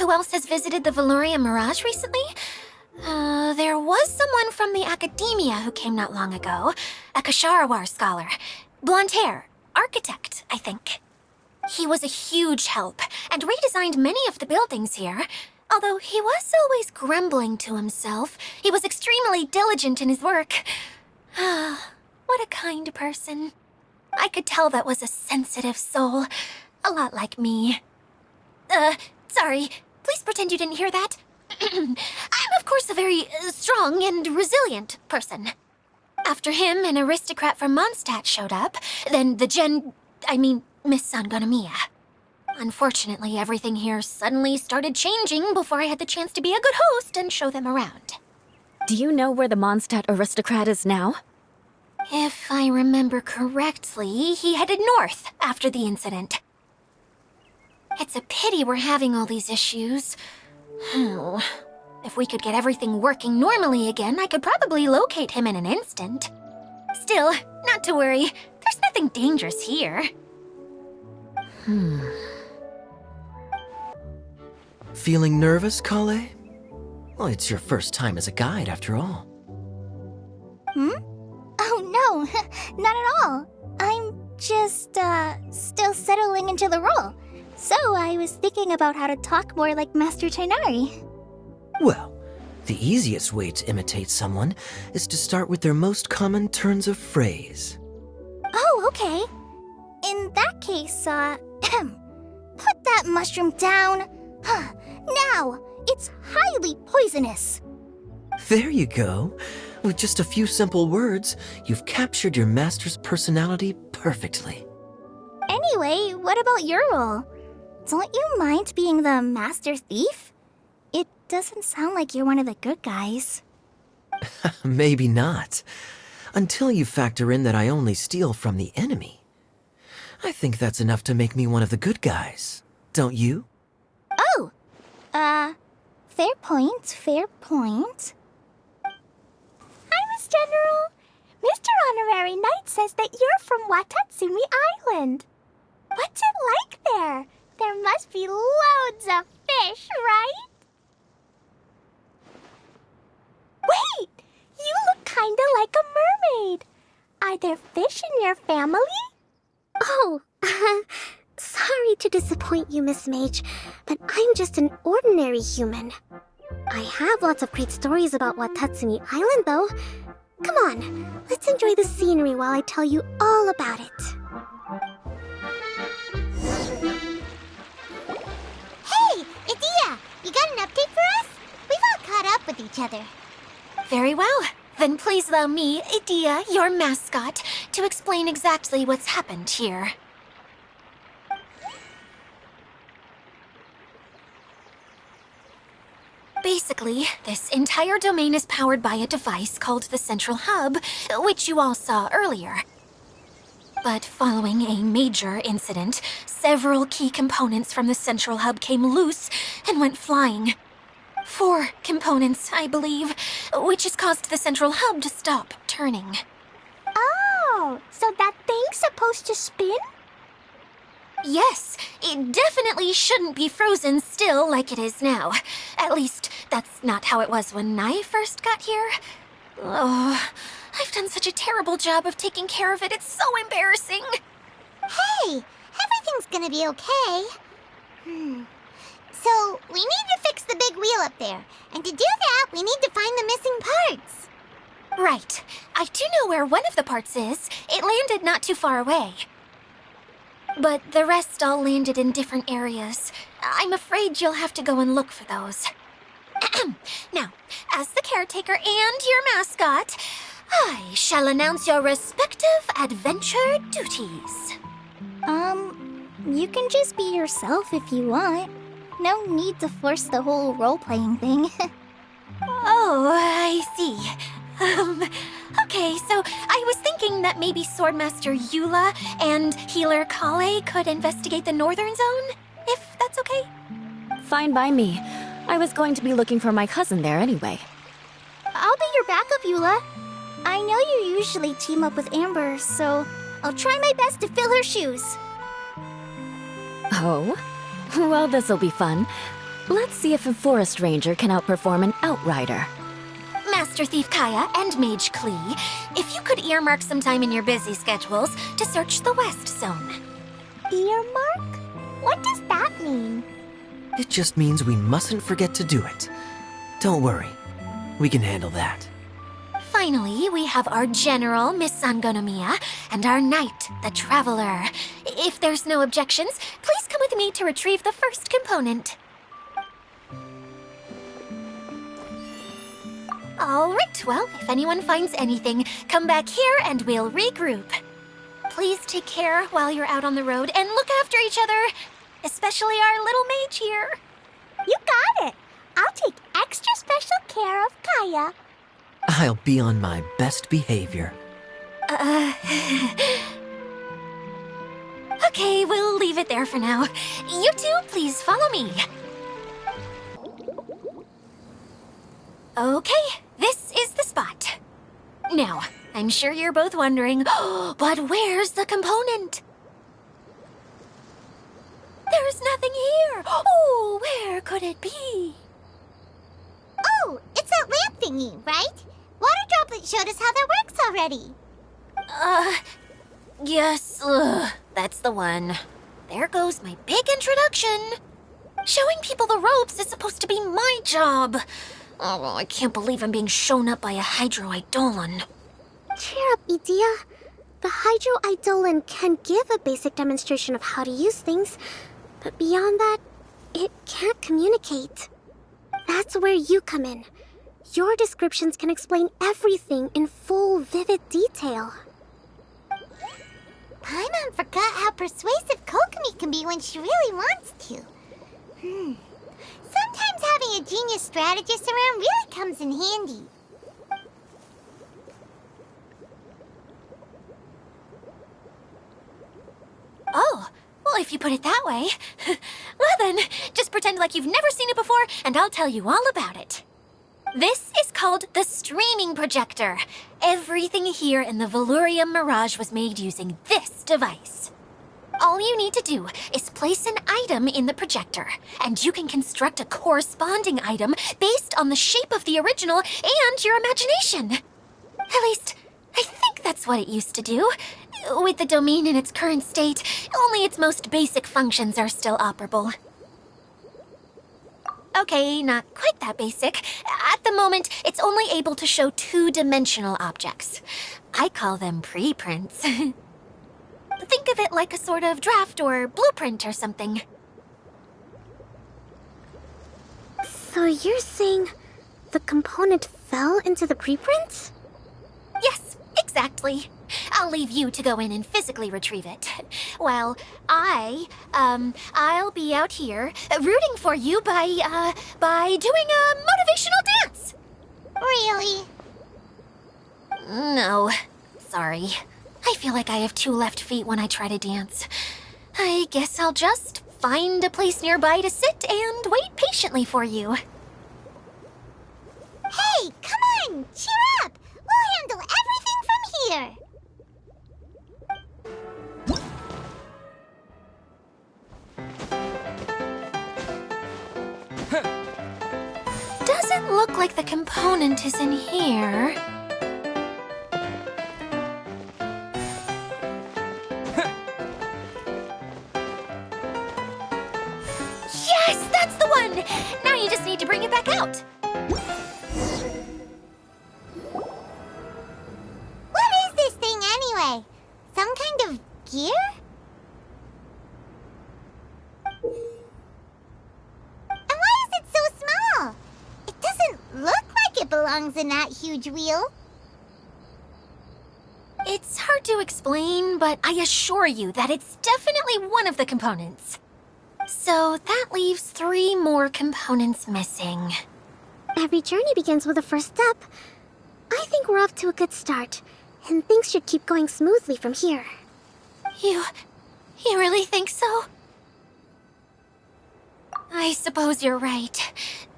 who else has visited the Veloria Mirage recently? There was someone from the academia who came not long ago. A Kasharawar scholar. Blonde hair. Architect, I think. He was a huge help, and redesigned many of the buildings here. Although he was always grumbling to himself, he was extremely diligent in his work. What a kind person. I could tell that was a sensitive soul. A lot like me. Sorry. Please pretend you didn't hear that. I'm, of course, a very strong and resilient person. After him, an aristocrat from Mondstadt showed up, then Miss Sangonomiya. Unfortunately, everything here suddenly started changing before I had the chance to be a good host and show them around. Do you know where the Mondstadt aristocrat is now? If I remember correctly, he headed north after the incident. It's a pity we're having all these issues. If we could get everything working normally again, I could probably locate him in an instant. Still, not to worry. There's nothing dangerous here. Feeling nervous, Kale? Well, it's your first time as a guide, after all. Oh no, not at all. I'm just, still settling into the role. So I was thinking about how to talk more like Master Tighnari. Well, the easiest way to imitate someone is to start with their most common turns of phrase. Oh, okay. In that case, put that mushroom down. Now, it's highly poisonous. There you go. With just a few simple words, you've captured your master's personality perfectly. Anyway, what about your role? Don't you mind being the master thief? It doesn't sound like you're one of the good guys. Maybe not. Until you factor in that I only steal from the enemy. I think that's enough to make me one of the good guys. Don't you? Oh! Fair point, fair point. Hi, Miss General. Mr. Honorary Knight says that you're from Watatsumi Island. What's it like there? There must be loads of fish, right? Wait! You look kinda like a mermaid. Are there fish in your family? Oh, sorry to disappoint you, Miss Mage, but I'm just an ordinary human. I have lots of great stories about Watatsumi Island, though. Come on, let's enjoy the scenery while I tell you all about it. Hey, Idia! You got an update for us? We've all caught up with each other. Very well. Then please allow me, Idia, your mascot, to explain exactly what's happened here. Basically, this entire domain is powered by a device called the Central Hub, which you all saw earlier. But following a major incident, several key components from the Central Hub came loose and went flying. 4 components, I believe, which has caused the Central Hub to stop turning. Oh, so that thing's supposed to spin? Yes, it definitely shouldn't be frozen still like it is now. At least, that's not how it was when I first got here. Oh, I've done such a terrible job of taking care of it, it's so embarrassing. Hey, everything's gonna be okay. So, we need to fix the big wheel up there. And to do that, we need to find the missing parts. Right. I do know where one of the parts is. It landed not too far away. But the rest all landed in different areas. I'm afraid you'll have to go and look for those. Now, as the caretaker and your mascot, I shall announce your respective adventure duties. You can just be yourself if you want. No need to force the whole role-playing thing. Oh, I see. Okay, so I was thinking that maybe Swordmaster Eula and Healer Kale could investigate the northern zone, if that's okay? Fine by me. I was going to be looking for my cousin there anyway. I'll be your backup, Eula. I know you usually team up with Amber, so I'll try my best to fill her shoes. Oh? Well, this'll be fun. Let's see if a forest ranger can outperform an outrider. Master Thief Kaya and Mage Klee, if you could earmark some time in your busy schedules to search the West Zone. Earmark? What does that mean? It just means we mustn't forget to do it. Don't worry, we can handle that. Finally, we have our General, Miss Sangonomiya, and our Knight, the Traveler. If there's no objections, please come with me to retrieve the first component. All right, well, if anyone finds anything, come back here and we'll regroup. Please take care while you're out on the road and look after each other, especially our little mage here. You got it. I'll take extra special care of Kaya. I'll be on my best behavior. Okay, we'll leave it there for now. You two, please follow me. Okay, this is the spot. Now, I'm sure you're both wondering, but where's the component? There's nothing here. Oh, where could it be? Oh, it's that lamp thingy, right? Water Droplet showed us how that works already. Yes, that's the one. There goes my big introduction. Showing people the ropes is supposed to be my job. Oh, I can't believe I'm being shown up by a Hydro-Eidolon. Cheer up, Edea. The Hydro-Eidolon can give a basic demonstration of how to use things, but beyond that, it can't communicate. That's where you come in. Your descriptions can explain everything in full, vivid detail. Paimon forgot how persuasive Kokomi can be when she really wants to. Sometimes having a genius strategist around really comes in handy. Oh, well, if you put it that way. Well then, just pretend like you've never seen it before, and I'll tell you all about it. This is called the streaming projector. Everything here in the Valurium Mirage was made using this device. All you need to do is place an item in the projector, and you can construct a corresponding item based on the shape of the original and your imagination. At least, I think that's what it used to do. With the domain in its current state, only its most basic functions are still operable. Okay, not quite that basic. At the moment, it's only able to show two-dimensional objects. I call them preprints. Think of it like a sort of draft or blueprint or something. So you're saying the component fell into the preprints? Yes, exactly. I'll leave you to go in and physically retrieve it. While I'll be out here rooting for you by doing a motivational dance. Really? No, sorry. I feel like I have two left feet when I try to dance. I guess I'll just find a place nearby to sit and wait patiently for you. Hey, come on! Cheer up! We'll handle everything from here! Doesn't look like the component is in here. Yes, that's the one! Now you just need to bring it back out. What is this thing anyway? Some kind of gear? And why is it so small? It doesn't look like it belongs in that huge wheel. It's hard to explain, but I assure you that it's definitely one of the components. So that leaves 3 more components missing. Every journey begins with a first step. I think we're off to a good start, and things should keep going smoothly from here. You really think so? I suppose you're right.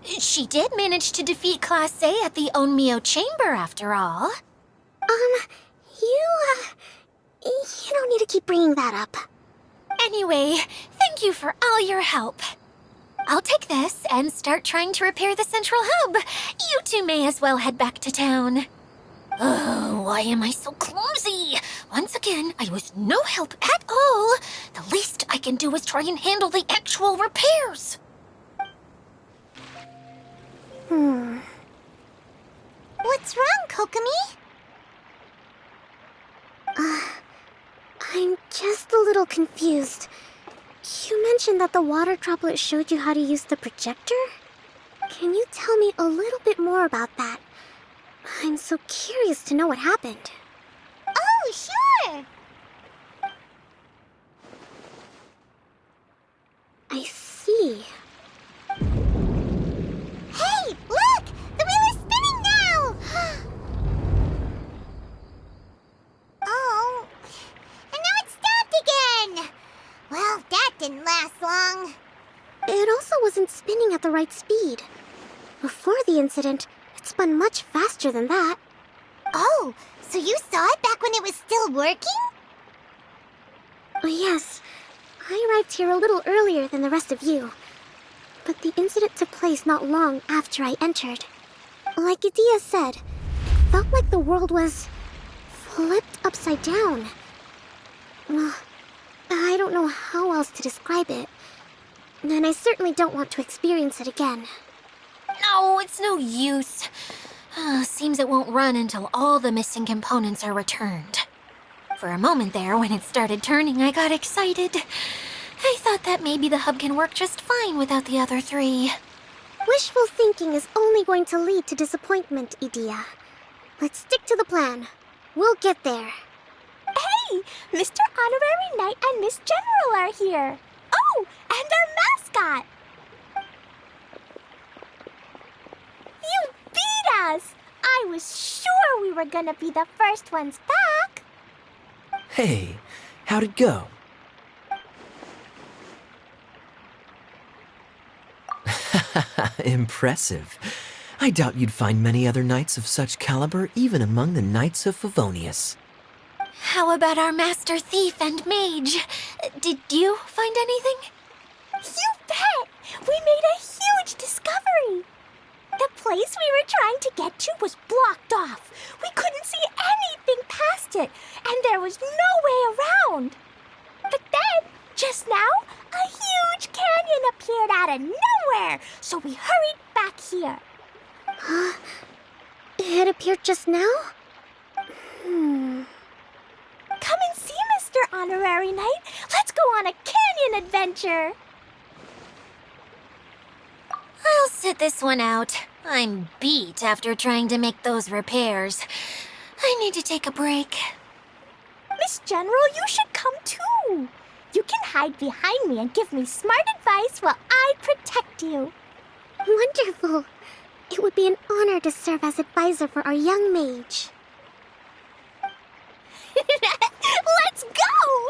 She did manage to defeat Class A at the Onmyo Chamber, after all. You don't need to keep bringing that up. Anyway, thank you for all your help. I'll take this and start trying to repair the central hub. You two may as well head back to town. Oh, why am I so clumsy? Once again, I was no help at all. The least I can do is try and handle the actual repairs. What's wrong, Kokomi? I'm just a little confused. You mentioned that the water droplet showed you how to use the projector? Can you tell me a little bit more about that? I'm so curious to know what happened. Oh, sure! I see. Hey, look! The wheel is spinning now! Oh, and now it's stopped again! Well, that didn't last long. It also wasn't spinning at the right speed. Before the incident, it spun much faster than that. Oh, so you saw it back when it was still working? Oh, yes. I arrived here a little earlier than the rest of you. But the incident took place not long after I entered. Like Idia said, it felt like the world was flipped upside down. Well, I don't know how else to describe it. And I certainly don't want to experience it again. No, it's no use. Seems it won't run until all the missing components are returned. For a moment there, when it started turning, I got excited. I thought that maybe the hub can work just fine without the other three. Wishful thinking is only going to lead to disappointment, Idia. Let's stick to the plan. We'll get there. Hey, Mr. Honorary Knight and Miss General are here. Oh, and our mascot. You beat us! I was sure we were gonna be the first ones back. Hey, how'd it go? Impressive. I doubt you'd find many other knights of such caliber even among the Knights of Favonius. How about our master thief and mage? Did you find anything? You bet! We made a huge discovery. The place we were trying to get to was blocked off. We couldn't see anything past it, and there was no way around. But then, just now, a huge canyon appeared out of nowhere, so we hurried back here. It appeared just now? Come and see, Mr. Honorary Knight. Let's go on a canyon adventure. I'll sit this one out. I'm beat after trying to make those repairs. I need to take a break. Miss General, you should come too. You can hide behind me and give me smart advice while I protect you. Wonderful. It would be an honor to serve as advisor for our young mage. Let's go!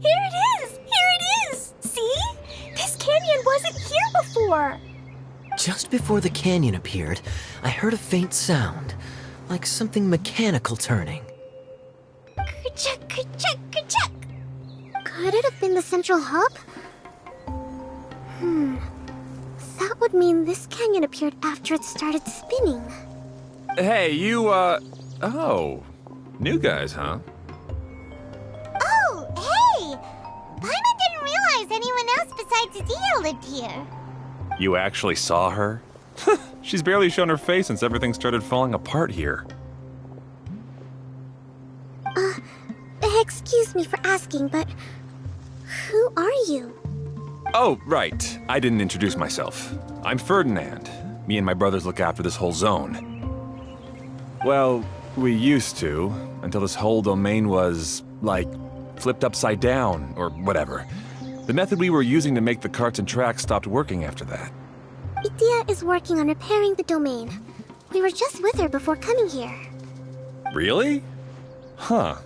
Here it is! Here it is! See? This canyon wasn't here before. Just before the canyon appeared, I heard a faint sound, like something mechanical turning. Ka-chuck, ka-chuck, ka-chuck. Could it have been the central hub? That would mean this canyon appeared after it started spinning. Hey, you, oh. New guys, huh? Oh, hey! Paima didn't realize anyone else besides Adia lived here. You actually saw her? She's barely shown her face since everything started falling apart here. Excuse me for asking, but who are you? Oh, right. I didn't introduce myself. I'm Ferdinand. Me and my brothers look after this whole zone. Well, we used to, until this whole domain was, like, flipped upside down, or whatever. The method we were using to make the carts and tracks stopped working after that. Idia is working on repairing the domain. We were just with her before coming here. Really? Huh.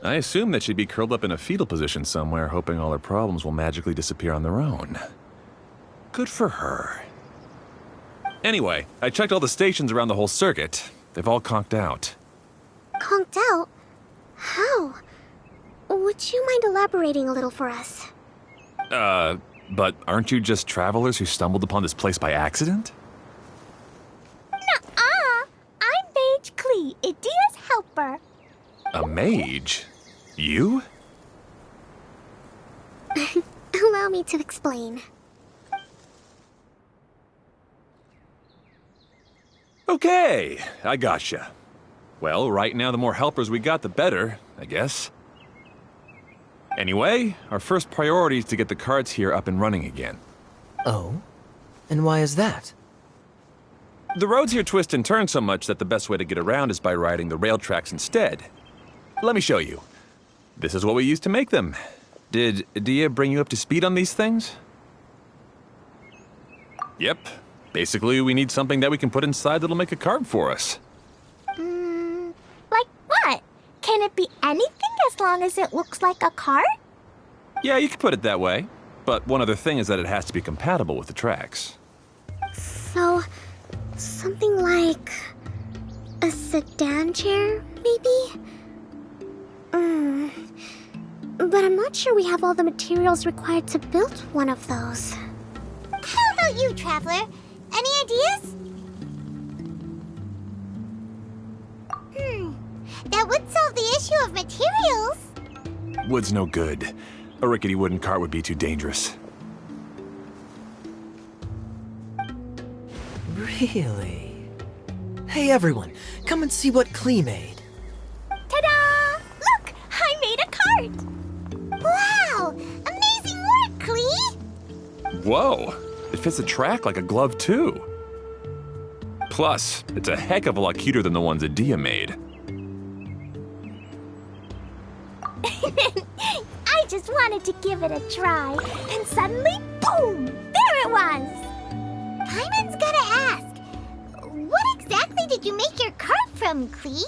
I assume that she'd be curled up in a fetal position somewhere, hoping all her problems will magically disappear on their own. Good for her. Anyway, I checked all the stations around the whole circuit. They've all conked out. Conked out? How? Would you mind elaborating a little for us? But aren't you just travelers who stumbled upon this place by accident? Nuh-uh! I'm Mage Klee, Idia's helper. A mage? You? Allow me to explain. Okay, I gotcha. Well, right now the more helpers we got, the better, I guess. Anyway, our first priority is to get the carts here up and running again. Oh? And why is that? The roads here twist and turn so much that the best way to get around is by riding the rail tracks instead. Let me show you. This is what we used to make them. Did Dia bring you up to speed on these things? Yep. Basically, we need something that we can put inside that'll make a cart for us. Like what? Can it be anything as long as it looks like a cart? Yeah, you could put it that way. But one other thing is that it has to be compatible with the tracks. So, something like a sedan chair, maybe? But I'm not sure we have all the materials required to build one of those. How about you, Traveler? Any ideas? That would solve the issue of materials. Wood's no good. A rickety wooden cart would be too dangerous. Really? Hey everyone, come and see what Klee made. Ta-da! Look, I made a cart. Wow! Amazing work, Klee! Whoa! It fits the track like a glove, too. Plus, it's a heck of a lot cuter than the ones that Dia made. I just wanted to give it a try, and suddenly, boom! There it was! Paimon's gotta ask, what exactly did you make your cart from, Klee?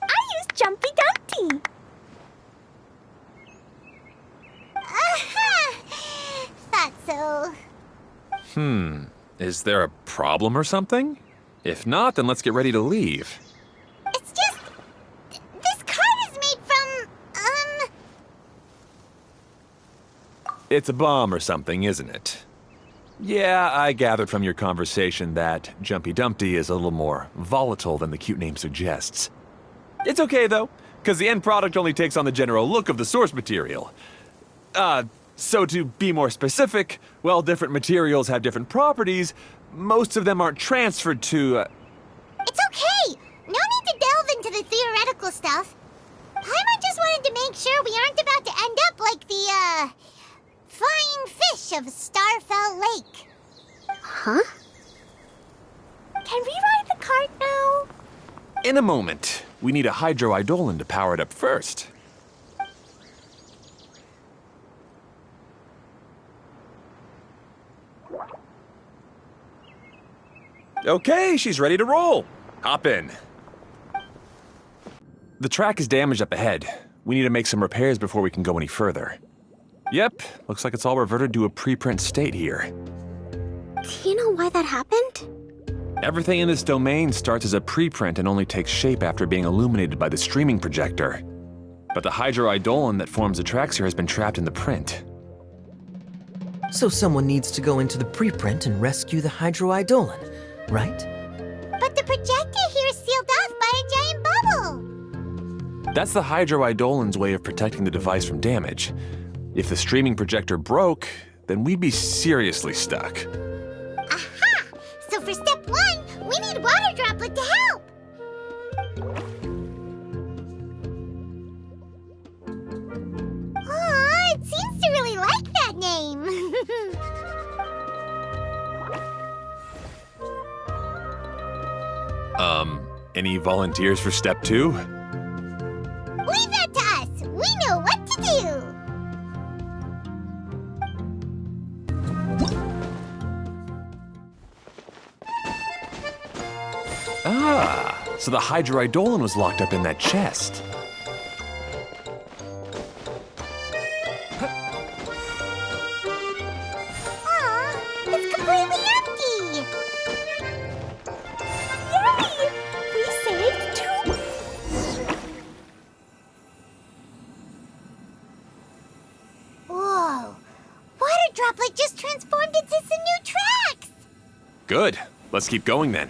I used Jumpy Dumpty. Aha! Thought so. Is there a problem or something? If not, then let's get ready to leave. It's just, this cart is made from, It's a bomb or something, isn't it? Yeah, I gathered from your conversation that Jumpy Dumpty is a little more volatile than the cute name suggests. It's okay, though, because the end product only takes on the general look of the source material. So to be more specific, while different materials have different properties, most of them aren't transferred to, It's okay! No need to delve into the theoretical stuff. Paimon just wanted to make sure we aren't about to end up like the, flying fish of Starfell Lake. Huh? Can we ride the cart now? In a moment. We need a hydroidolin to power it up first. Okay, she's ready to roll. Hop in. The track is damaged up ahead. We need to make some repairs before we can go any further. Yep, looks like it's all reverted to a preprint state here. Do you know why that happened? Everything in this domain starts as a preprint and only takes shape after being illuminated by the streaming projector. But the hydroidolin that forms the tracks here has been trapped in the print. So someone needs to go into the preprint and rescue the hydroidolin, right? But the projector here is sealed off by a giant bubble. That's the hydroidolin's way of protecting the device from damage. If the streaming projector broke, then we'd be seriously stuck. Aha! So for step 1, we need Water Droplet to help. Aw, it seems to really like that name. Any volunteers for step 2? Leave that to us. We know what to do. Ah, so the hydroidolin was locked up in that chest. Aw, it's completely empty. Yay! We saved 2. droplet just transformed into some new tracks! Good. Let's keep going then.